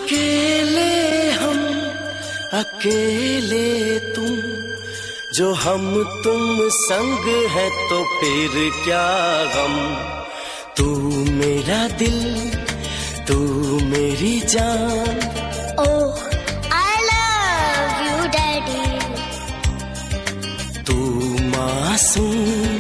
अकेले हम अकेले तुम, जो हम तुम संग है तो फिर क्या गम। तू मेरा दिल, तू मेरी जान। ओह आई लव यू डैडी। तू मासूम